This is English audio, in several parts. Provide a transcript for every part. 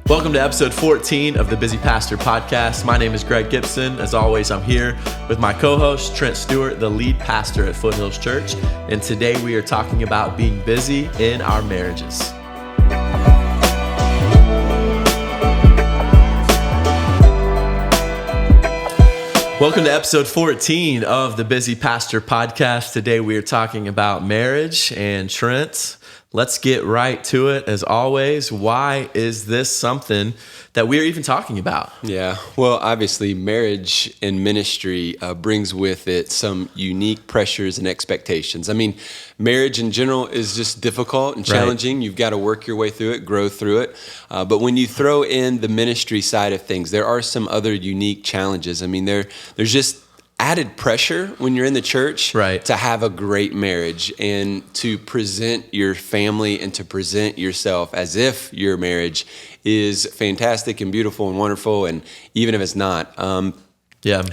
Welcome to episode 14 of the Busy Pastor Podcast. My name is Greg Gibson. As always, I'm here with my co-host, Trent Stewart, the lead pastor at Foothills Church. And today we are talking about being busy in our marriages. Welcome to episode 14 of the Busy Pastor Podcast. Today we are talking about marriage. And Trent, let's get right to it. As always, why is this something that we're even talking about? Yeah, well, obviously, marriage and ministry brings with it some unique pressures and expectations. I mean, marriage in general is just difficult and challenging. Right. You've got to work your way through it, grow through it. But when you throw in the ministry side of things, there are some other unique challenges. I mean, there's just added pressure when you're in the church to have a great marriage and to present your family and to present yourself as if your marriage is fantastic and beautiful and wonderful. And even if it's not,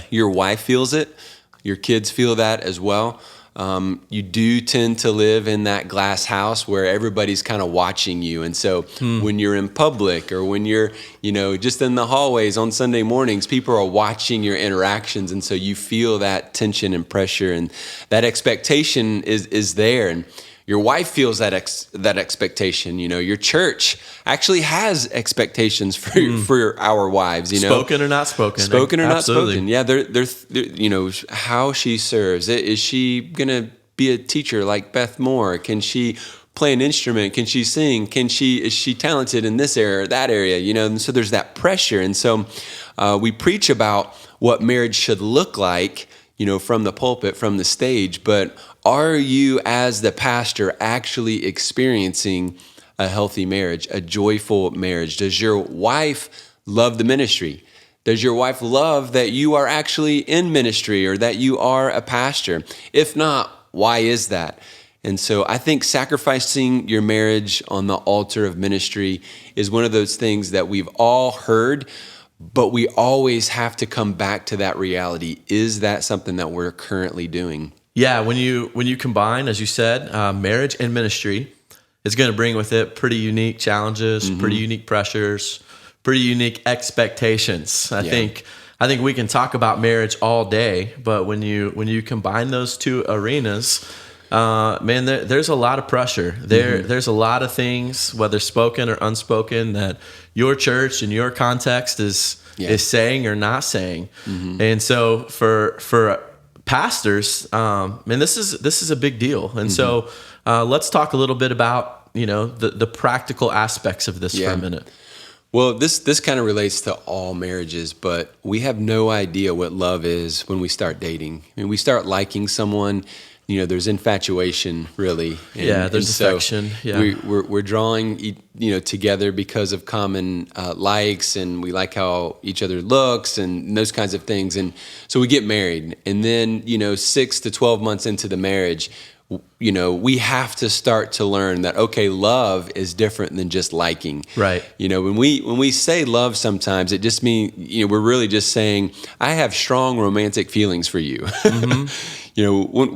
your wife feels it. Your kids feel that as well. You do tend to live in that glass house where everybody's kind of watching you. And so when you're in public or when you're, just in the hallways on Sunday mornings, people are watching your interactions. And so you feel that tension and pressure, and that expectation is there. And your wife feels that expectation. Your church actually has expectations for our wives. Spoken or not spoken. Spoken or Absolutely. not spoken. Yeah, they're how she serves. Is she gonna be a teacher like Beth Moore? Can she play an instrument? Can she sing? Is she talented in this area or that area? And so there's that pressure. And so we preach about what marriage should look like, from the pulpit, from the stage, but are you as the pastor actually experiencing a healthy marriage, a joyful marriage? Does your wife love the ministry? Does your wife love that you are actually in ministry or that you are a pastor? If not, why is that? And so I think sacrificing your marriage on the altar of ministry is one of those things that we've all heard, but we always have to come back to that reality. Is that something that we're currently doing? Yeah, when you combine, as you said, marriage and ministry, it's going to bring with it pretty unique challenges, pretty unique pressures, pretty unique expectations. I think we can talk about marriage all day, but when you combine those two arenas, there's a lot of pressure. There's a lot of things, whether spoken or unspoken, that your church in your context is saying or not saying. And so for pastors, this is a big deal. And so let's talk a little bit about the practical aspects of this for a minute. Well, this kind of relates to all marriages, but we have no idea what love is when we start dating. I mean, we start liking someone. There's infatuation, really. There's affection. Yeah, we're drawing, together because of common likes, and we like how each other looks and those kinds of things. And so we get married, and then 6 to 12 months into the marriage, we have to start to learn that, okay, love is different than just liking. Right. When we say love, sometimes it just means, we're really just saying, I have strong romantic feelings for you.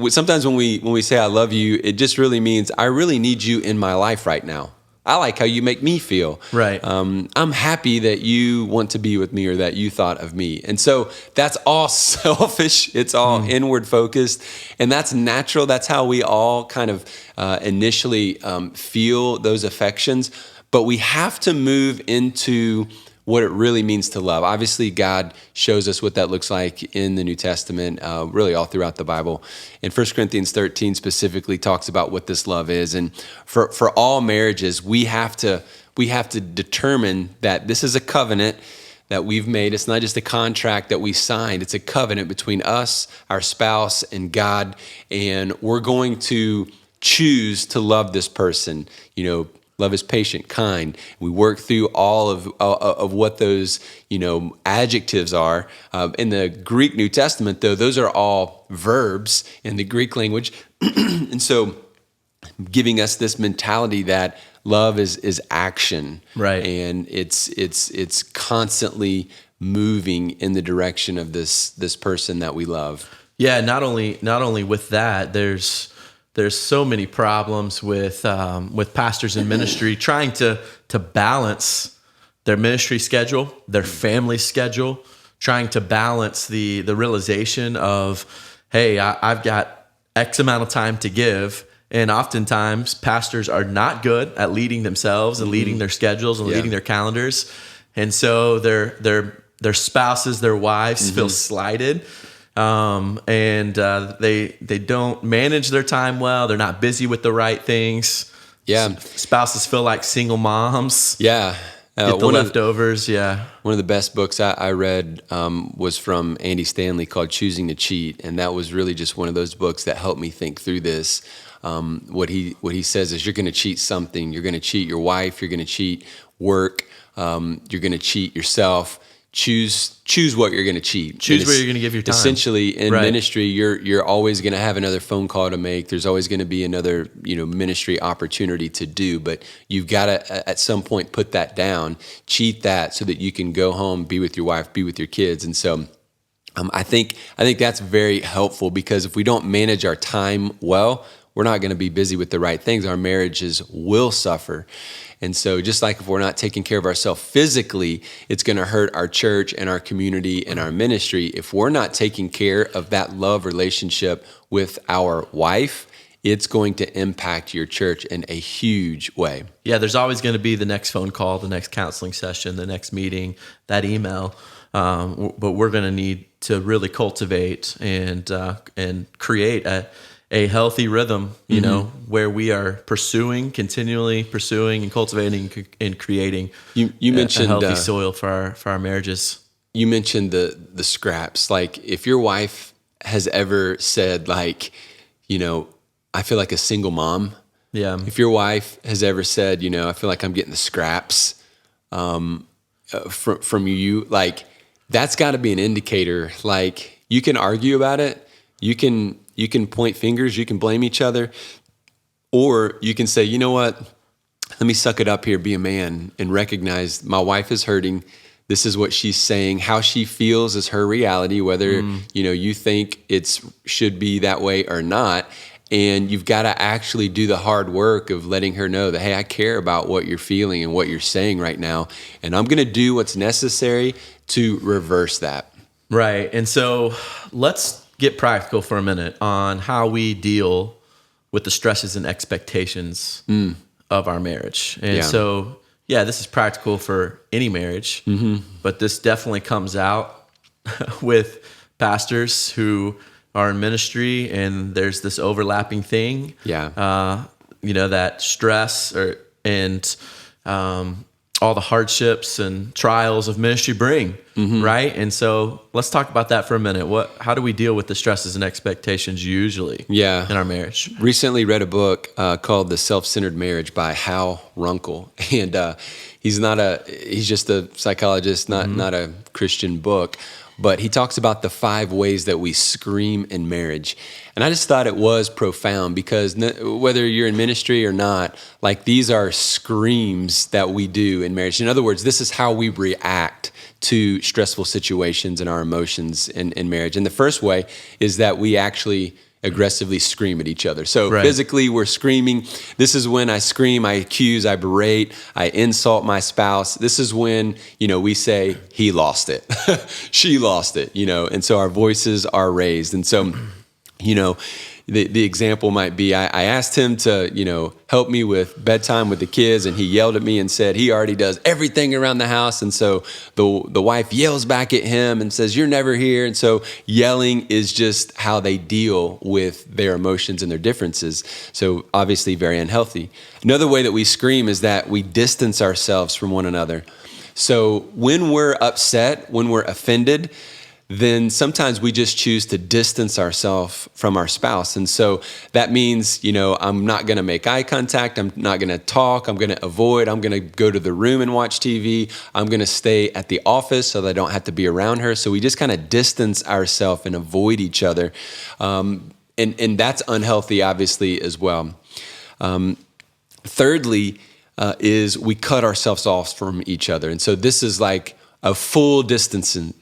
Sometimes when we say I love you, it just really means I really need you in my life right now. I like how you make me feel. Right. I'm happy that you want to be with me or that you thought of me. And so that's all selfish. It's all inward focused. And that's natural. That's how we all kind of initially feel those affections. But we have to move into what it really means to love. Obviously, God shows us what that looks like in the New Testament, really all throughout the Bible. And 1 Corinthians 13 specifically talks about what this love is. And for all marriages, we have to determine that this is a covenant that we've made. It's not just a contract that we signed. It's a covenant between us, our spouse, and God. And we're going to choose to love this person. Love is patient, kind. We work through all of what those adjectives are. In the Greek New Testament, though, those are all verbs in the Greek language, and so giving us this mentality that love is action, right? And it's constantly moving in the direction of this person that we love. Yeah. Not only with that, there's so many problems with pastors in ministry trying to balance their ministry schedule, their family schedule, trying to balance the realization of, hey, I've got X amount of time to give. And oftentimes pastors are not good at leading themselves and leading their schedules and leading their calendars. And so their spouses, their wives feel slighted. And they don't manage their time well. They're not busy with the right things. Yeah. Spouses feel like single moms. Yeah. Get the leftovers. One of the best books I read was from Andy Stanley called Choosing to Cheat. And that was really just one of those books that helped me think through this. What he says is you're going to cheat something. You're going to cheat your wife. You're going to cheat work. You're going to cheat yourself. Choose what you're going to cheat. Choose where you're going to give your time. Essentially, in ministry, you're always going to have another phone call to make. There's always going to be another ministry opportunity to do. But you've got to at some point put that down, cheat that, so that you can go home, be with your wife, be with your kids. And so, I think that's very helpful, because if we don't manage our time well, we're not going to be busy with the right things. Our marriages will suffer. And so just like if we're not taking care of ourselves physically, it's going to hurt our church and our community and our ministry. If we're not taking care of that love relationship with our wife, it's going to impact your church in a huge way. Yeah, there's always going to be the next phone call, the next counseling session, the next meeting, that email. But we're going to need to really cultivate and create a healthy rhythm, you know, where we are continually pursuing and cultivating and creating you mentioned a healthy soil for our marriages. You mentioned the scraps. Like, if your wife has ever said, like, I feel like a single mom. Yeah. If your wife has ever said, I feel like I'm getting the scraps from you, like, that's got to be an indicator. Like, you can argue about it. You can point fingers, you can blame each other, or you can say, you know what, let me suck it up here, be a man, and recognize my wife is hurting. This is what she's saying. How she feels is her reality, whether you think it should be that way or not. And you've got to actually do the hard work of letting her know that, hey, I care about what you're feeling and what you're saying right now, and I'm going to do what's necessary to reverse that. Right. And so let's get practical for a minute on how we deal with the stresses and expectations of our marriage. And so, this is practical for any marriage, but this definitely comes out with pastors who are in ministry, and there's this overlapping thing. That stress and all the hardships and trials of ministry bring, right? And so let's talk about that for a minute. How do we deal with the stresses and expectations usually in our marriage? Recently read a book called The Self-Centered Marriage by Hal Runkel. And he's just a psychologist, not a Christian book. But he talks about the 5 ways that we scream in marriage. And I just thought it was profound, because whether you're in ministry or not, like, these are screams that we do in marriage. In other words, this is how we react to stressful situations and our emotions in marriage. And the first way is that we actually aggressively scream at each other. So physically, we're screaming. This is when I scream, I accuse, I berate, I insult my spouse. This is when, we say, he lost it, she lost it, and so our voices are raised. And so, the example might be, I asked him to, help me with bedtime with the kids, and he yelled at me and said he already does everything around the house. And so the wife yells back at him and says, you're never here. And so yelling is just how they deal with their emotions and their differences. So obviously very unhealthy. Another way that we scream is that we distance ourselves from one another. So when we're upset, when we're offended, then sometimes we just choose to distance ourselves from our spouse. And so that means, I'm not going to make eye contact. I'm not going to talk. I'm going to avoid. I'm going to go to the room and watch TV. I'm going to stay at the office so that I don't have to be around her. So we just kind of distance ourselves and avoid each other. And that's unhealthy, obviously, as well. Thirdly, is we cut ourselves off from each other. And so this is like a full distancing.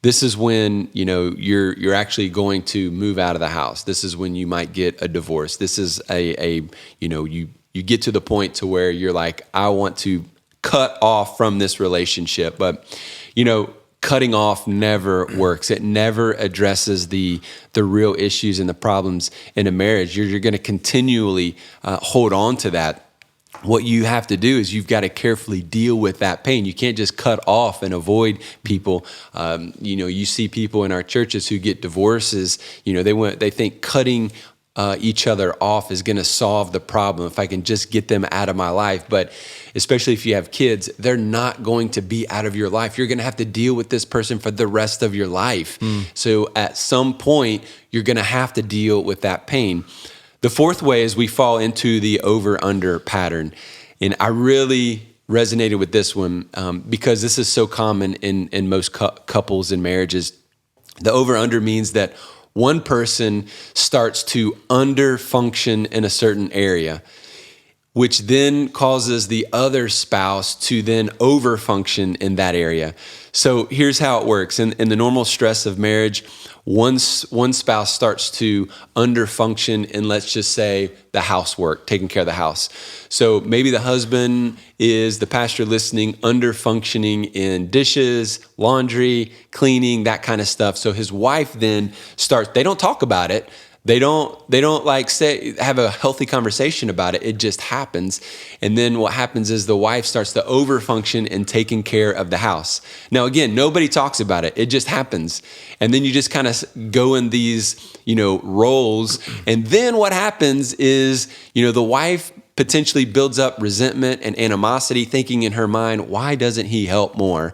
This is when, you're actually going to move out of the house. This is when you might get a divorce. This is you get to the point to where you're like, I want to cut cut off from this relationship. But, cutting off never works. It never addresses the real issues and the problems in a marriage. You're going to continually hold on to that. What you have to do is you've got to carefully deal with that pain. You can't just cut off and avoid people. You see people in our churches who get divorces. They think cutting each other off is going to solve the problem. If I can just get them out of my life. But especially if you have kids, they're not going to be out of your life. You're going to have to deal with this person for the rest of your life. So at some point, you're going to have to deal with that pain. The fourth way is we fall into the over-under pattern. And I really resonated with this one because this is so common in most couples and marriages. The over-under means that one person starts to under-function in a certain area, which then causes the other spouse to then over-function in that area. So here's how it works. In the normal stress of marriage, one spouse starts to under-function in, let's just say, the housework, taking care of the house. So maybe the husband is, the pastor listening, under-functioning in dishes, laundry, cleaning, that kind of stuff. So his wife then starts, they don't talk about it. They don't like have a healthy conversation about it. It just happens. And then what happens is the wife starts to overfunction in taking care of the house. Now, again, nobody talks about it. It just happens. And then you just kind of go in these, roles. And then what happens is, the wife potentially builds up resentment and animosity, thinking in her mind, why doesn't he help more?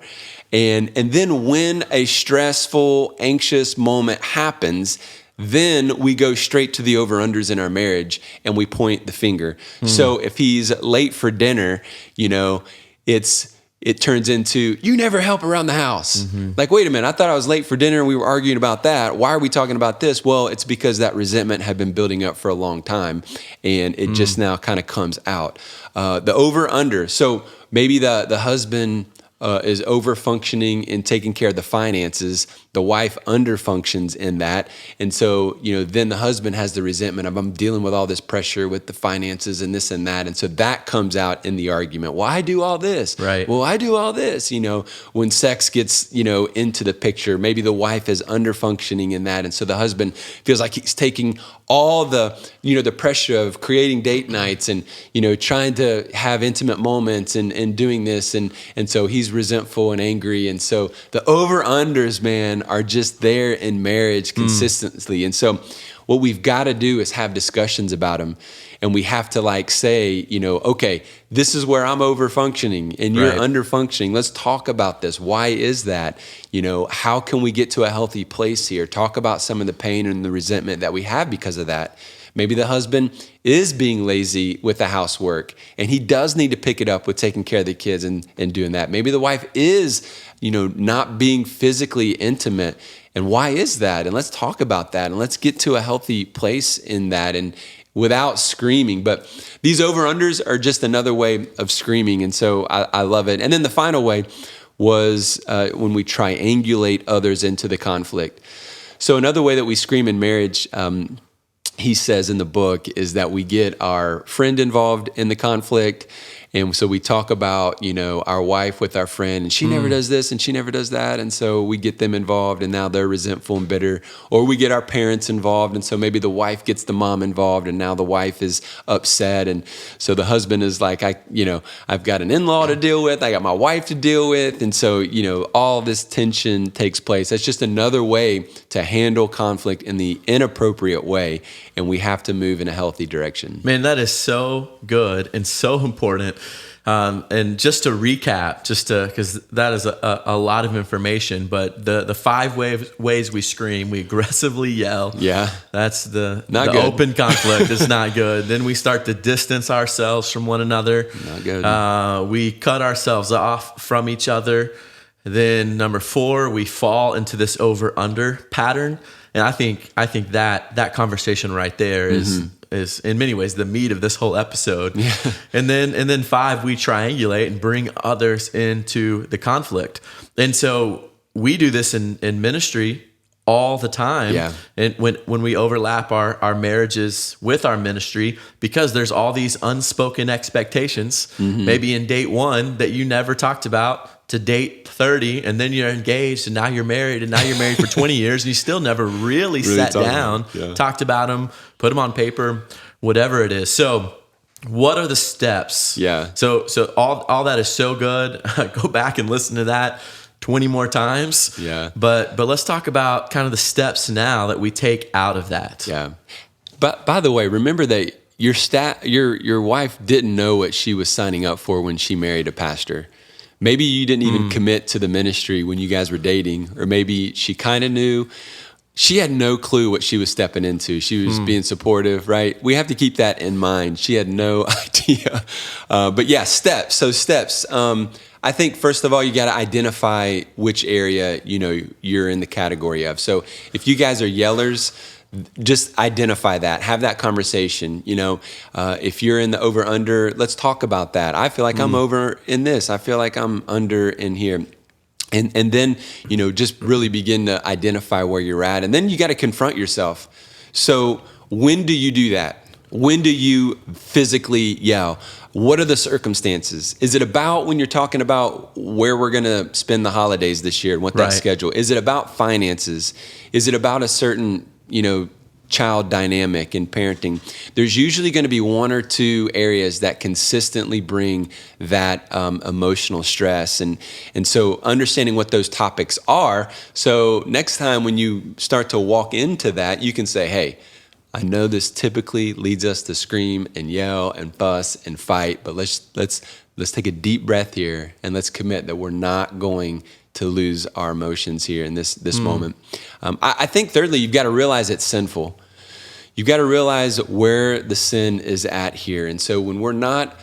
And then when a stressful, anxious moment happens, then we go straight to the over-unders in our marriage and we point the finger. So if he's late for dinner, it turns into, you never help around the house. Like, wait a minute, I thought I was late for dinner and we were arguing about that. Why are we talking about this? Well, it's because that resentment had been building up for a long time and it just now kind of comes out. The over-under. So maybe the husband is over-functioning in taking care of the finances. The wife under-functions in that. And so, then the husband has the resentment of, I'm dealing with all this pressure with the finances and this and that. And so that comes out in the argument. Well, I do all this. Right. Well, I do all this. When sex gets, into the picture, maybe the wife is under-functioning in that. And so the husband feels like he's taking all the, the pressure of creating date nights and, trying to have intimate moments and doing this. And so he's resentful and angry. And so the over-unders, man, are just there in marriage consistently. And so what we've got to do is have discussions about them. And we have to say, okay, this is where I'm over functioning and you're under functioning. Let's talk about this. Why is that? How can we get to a healthy place here? Talk about some of the pain and the resentment that we have because of that. Maybe the husband is being lazy with the housework and he does need to pick it up with taking care of the kids and doing that. Maybe the wife is, not being physically intimate. And why is that? And let's talk about that and let's get to a healthy place in that and without screaming. But these over-unders are just another way of screaming. And so I love it. And then the final way was when we triangulate others into the conflict. So another way that we scream in marriage, he says in the book, is that we get our friend involved in the conflict. And so we talk about, our wife with our friend, and she never does this and she never does that. And so we get them involved and now they're resentful and bitter. Or we get our parents involved. And so maybe the wife gets the mom involved and now the wife is upset. And so the husband is like, I've got an in-law to deal with. I got my wife to deal with. And so, all this tension takes place. That's just another way to handle conflict in the inappropriate way. And we have to move in a healthy direction. Man, that is so good and so important. And just to recap, because that is a lot of information, but the 5 ways we scream: we aggressively yell. Yeah. That's the good. Open conflict is not good. Then we start to distance ourselves from one another. Not good. We cut ourselves off from each other. Then number 4, we fall into this over-under pattern. And I think that conversation right there is in many ways the meat of this whole episode. Yeah. And then 5, we triangulate and bring others into the conflict. And so we do this in ministry all the time. Yeah. And when we overlap our marriages with our ministry, because there's all these unspoken expectations, maybe in date 1 that you never talked about, to date 30, and then you're engaged, and now you're married, and now you're married for 20 years, and you still never really sat down, talked about them, put them on paper, whatever it is. So what are the steps? Yeah. So all that is so good. Go back and listen to that 20 more times. Yeah. But let's talk about kind of the steps now that we take out of that. Yeah. But by the way, remember that your wife didn't know what she was signing up for when she married a pastor. Maybe you didn't even commit to the ministry when you guys were dating, or maybe she kind of knew. She had no clue what she was stepping into. She was being supportive, right? We have to keep that in mind. She had no idea. But yeah, steps. So steps. I think first of all, you got to identify which area, you're in the category of. So if you guys are yellers, just identify that, have that conversation. If you're in the over under, let's talk about that. I feel like I'm over in this. I feel like I'm under in here. And then, just really begin to identify where you're at. And then you got to confront yourself. So when do you do that? When do you physically yell? What are the circumstances? Is it about when you're talking about where we're going to spend the holidays this year and what that schedule? Is it about finances? Is it about a certain, child dynamic in parenting? There's usually going to be one or two areas that consistently bring that emotional stress. And so understanding what those topics are. So next time when you start to walk into that, you can say, hey, I know this typically leads us to scream and yell and fuss and fight, but let's take a deep breath here and let's commit that we're not going to lose our emotions here in this moment. I think thirdly, you've got to realize it's sinful. You've got to realize where the sin is at here. And so when we're not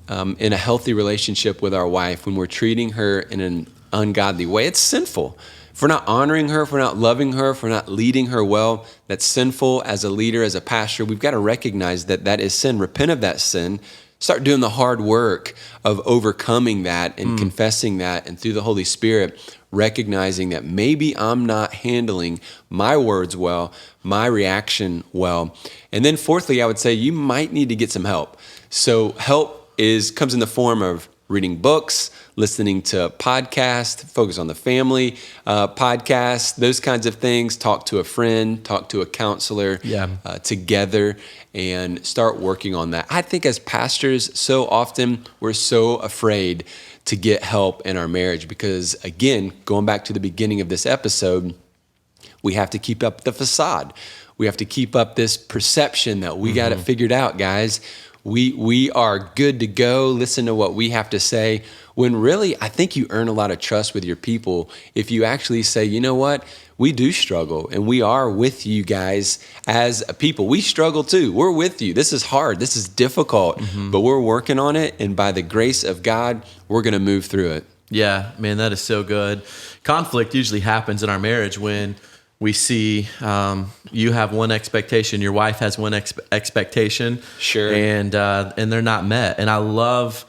in a healthy relationship with our wife, when we're treating her in an ungodly way, it's sinful. If we're not honoring her, if we're not loving her, if we're not leading her well, that's sinful as a leader, as a pastor. We've got to recognize that is sin, repent of that sin, start doing the hard work of overcoming that and confessing that, and through the Holy Spirit, recognizing that maybe I'm not handling my words well, my reaction well. And then fourthly, I would say you might need to get some help. So help comes in the form of reading books, listening to podcasts, focus on the family podcasts, those kinds of things. Talk to a friend, talk to a counselor together, and start working on that. I think as pastors, so often we're so afraid to get help in our marriage because, again, going back to the beginning of this episode, we have to keep up the facade. We have to keep up this perception that we got it figured out, guys. We are good to go. Listen to what we have to say. When really, I think you earn a lot of trust with your people if you actually say, you know what, we do struggle and we are with you guys as a people. We struggle too. We're with you. This is hard. This is difficult, but we're working on it. And by the grace of God, we're going to move through it. Yeah, man, that is so good. Conflict usually happens in our marriage when we see you have one expectation, your wife has one expectation, sure, and they're not met. And I love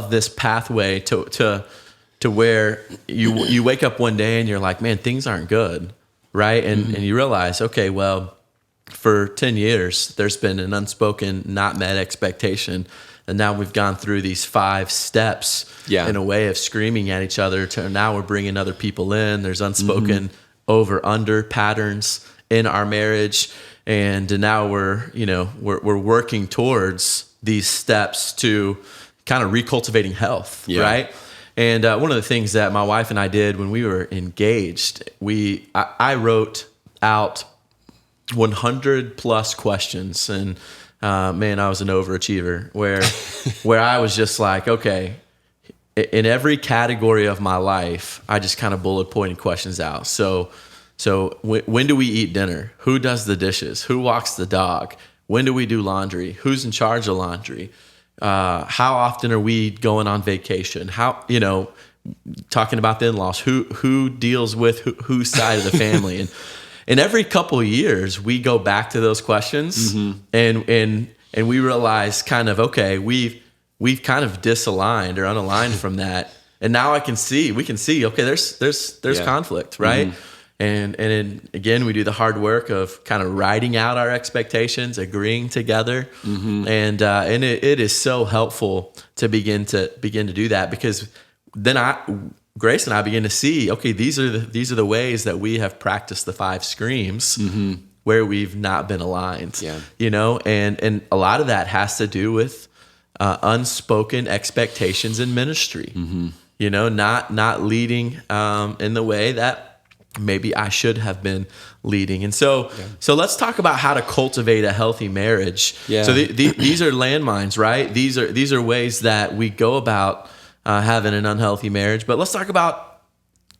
this pathway to where you wake up one day and you're like, man, things aren't good, right? And you realize, okay, well, for 10 years there's been an unspoken, not met expectation, and now we've gone through these 5 steps in a way of screaming at each other. To now we're bringing other people in. There's unspoken over/under patterns in our marriage, and now we're working towards these steps to kind of recultivating health, right? And one of the things that my wife and I did when we were engaged, I wrote out 100 plus questions, and man, I was an overachiever where I was just like, okay, in every category of my life, I just kind of bullet pointed questions out. So when do we eat dinner? Who does the dishes? Who walks the dog? When do we do laundry? Who's in charge of laundry? How often are we going on vacation? How, talking about the in-laws, who deals with whose side of the family? And every couple of years we go back to those questions and we realize kind of, okay, we've kind of disaligned or unaligned from that. And now we can see, okay, there's conflict, right? And then again, we do the hard work of kind of writing out our expectations, agreeing together. And it is so helpful to begin to do that, because then Grace and I begin to see, okay, these are the ways that we have practiced the 5 screams where we've not been aligned. And a lot of that has to do with unspoken expectations in ministry. Not leading in the way that maybe I should have been leading. And so let's talk about how to cultivate a healthy marriage. So these are landmines, right? These are ways that we go about having an unhealthy marriage. But let's talk about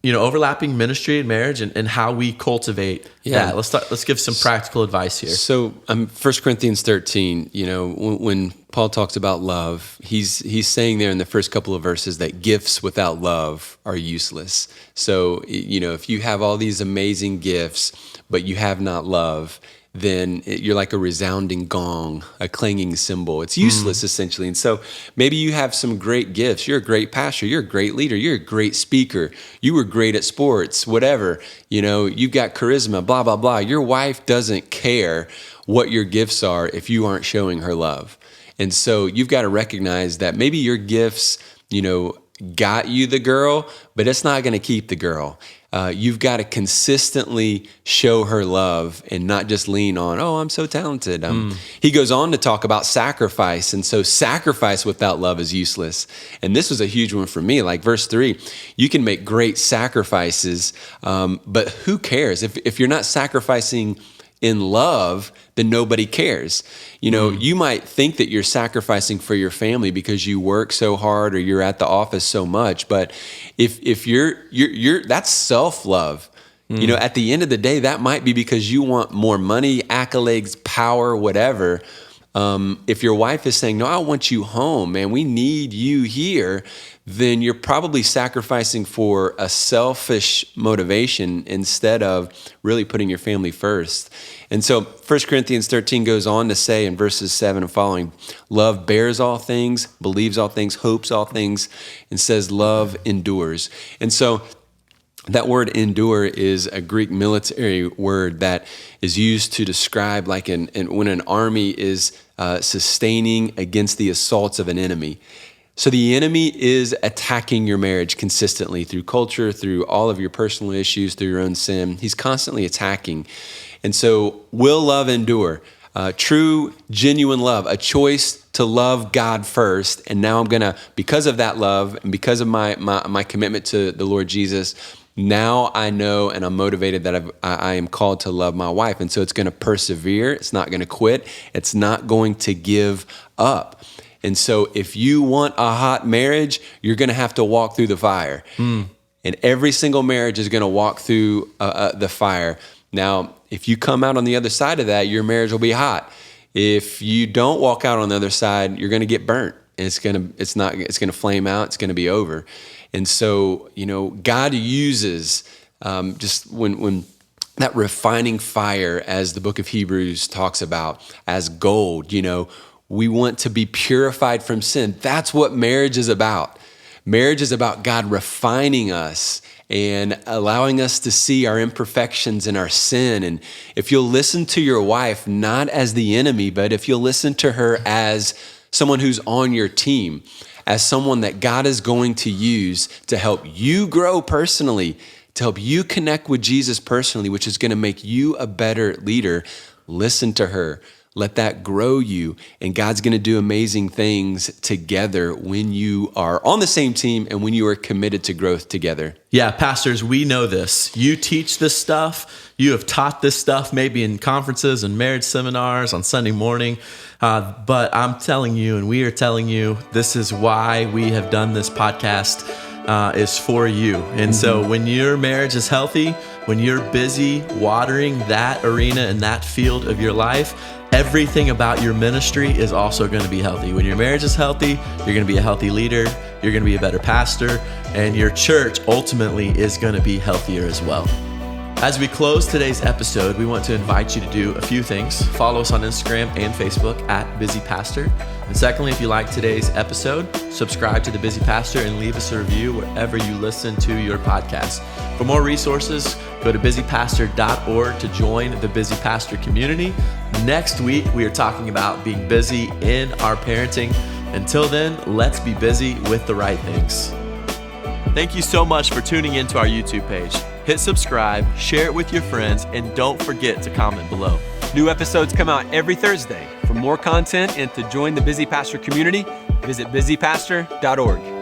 overlapping ministry and marriage and how we cultivate that. Let's give some practical advice here. So 1 Corinthians 13, when Paul talks about love, he's saying there in the first couple of verses that gifts without love are useless. So, if you have all these amazing gifts, but you have not love, then you're like a resounding gong, a clanging cymbal. It's useless, essentially. And so maybe you have some great gifts. You're a great pastor. You're a great leader. You're a great speaker. You were great at sports, whatever. You've got charisma, blah, blah, blah. Your wife doesn't care what your gifts are if you aren't showing her love. And so you've got to recognize that maybe your gifts, got you the girl, but it's not going to keep the girl. You've got to consistently show her love and not just lean on, oh, I'm so talented. He goes on to talk about sacrifice. And so sacrifice without love is useless. And this was a huge one for me. Like verse 3, you can make great sacrifices, but who cares? If you're not sacrificing in love, then nobody cares. You might think that you're sacrificing for your family because you work so hard or you're at the office so much, but if you're that's self-love. At the end of the day, that might be because you want more money, accolades, power, whatever. If your wife is saying, no, I want you home, man, we need you here, then you're probably sacrificing for a selfish motivation instead of really putting your family first. And so 1 Corinthians 13 goes on to say in verses 7 and following, love bears all things, believes all things, hopes all things, and says love endures. And so that word endure is a Greek military word that is used to describe like when an army is sustaining against the assaults of an enemy. So the enemy is attacking your marriage consistently through culture, through all of your personal issues, through your own sin. He's constantly attacking. And so will love endure? True, genuine love, a choice to love God first. And now I'm going to, because of that love and because of my commitment to the Lord Jesus, now I know and I'm motivated that I am called to love my wife. And so it's going to persevere. It's not going to quit. It's not going to give up. And so if you want a hot marriage, you're going to have to walk through the fire. And every single marriage is going to walk through the fire. Now, if you come out on the other side of that, your marriage will be hot. If you don't walk out on the other side, you're going to get burnt. And it's going to flame out. It's going to be over. And so, God uses just when that refining fire, as the book of Hebrews talks about, as gold, we want to be purified from sin. That's what marriage is about. Marriage is about God refining us and allowing us to see our imperfections and our sin. And if you'll listen to your wife, not as the enemy, but if you'll listen to her as someone who's on your team, as someone that God is going to use to help you grow personally, to help you connect with Jesus personally, which is going to make you a better leader, listen to her. Let that grow you, and God's going to do amazing things together when you are on the same team and when you are committed to growth together. Yeah, pastors, we know this. You teach this stuff. You have taught this stuff maybe in conferences and marriage seminars on Sunday morning. But I'm telling you, and we are telling you, this is why we have done this podcast, is for you. And so when your marriage is healthy, when you're busy watering that arena and that field of your life, everything about your ministry is also going to be healthy. When your marriage is healthy, you're going to be a healthy leader, you're going to be a better pastor, and your church ultimately is going to be healthier as well. As we close today's episode, we want to invite you to do a few things. Follow us on Instagram and Facebook at Busy Pastor. And secondly, if you like today's episode, subscribe to The Busy Pastor and leave us a review wherever you listen to your podcast. For more resources, go to busypastor.org to join the Busy Pastor community. Next week, we are talking about being busy in our parenting. Until then, let's be busy with the right things. Thank you so much for tuning into our YouTube page. Hit subscribe, share it with your friends, and don't forget to comment below. New episodes come out every Thursday. For more content and to join the Busy Pastor community, visit busypastor.org.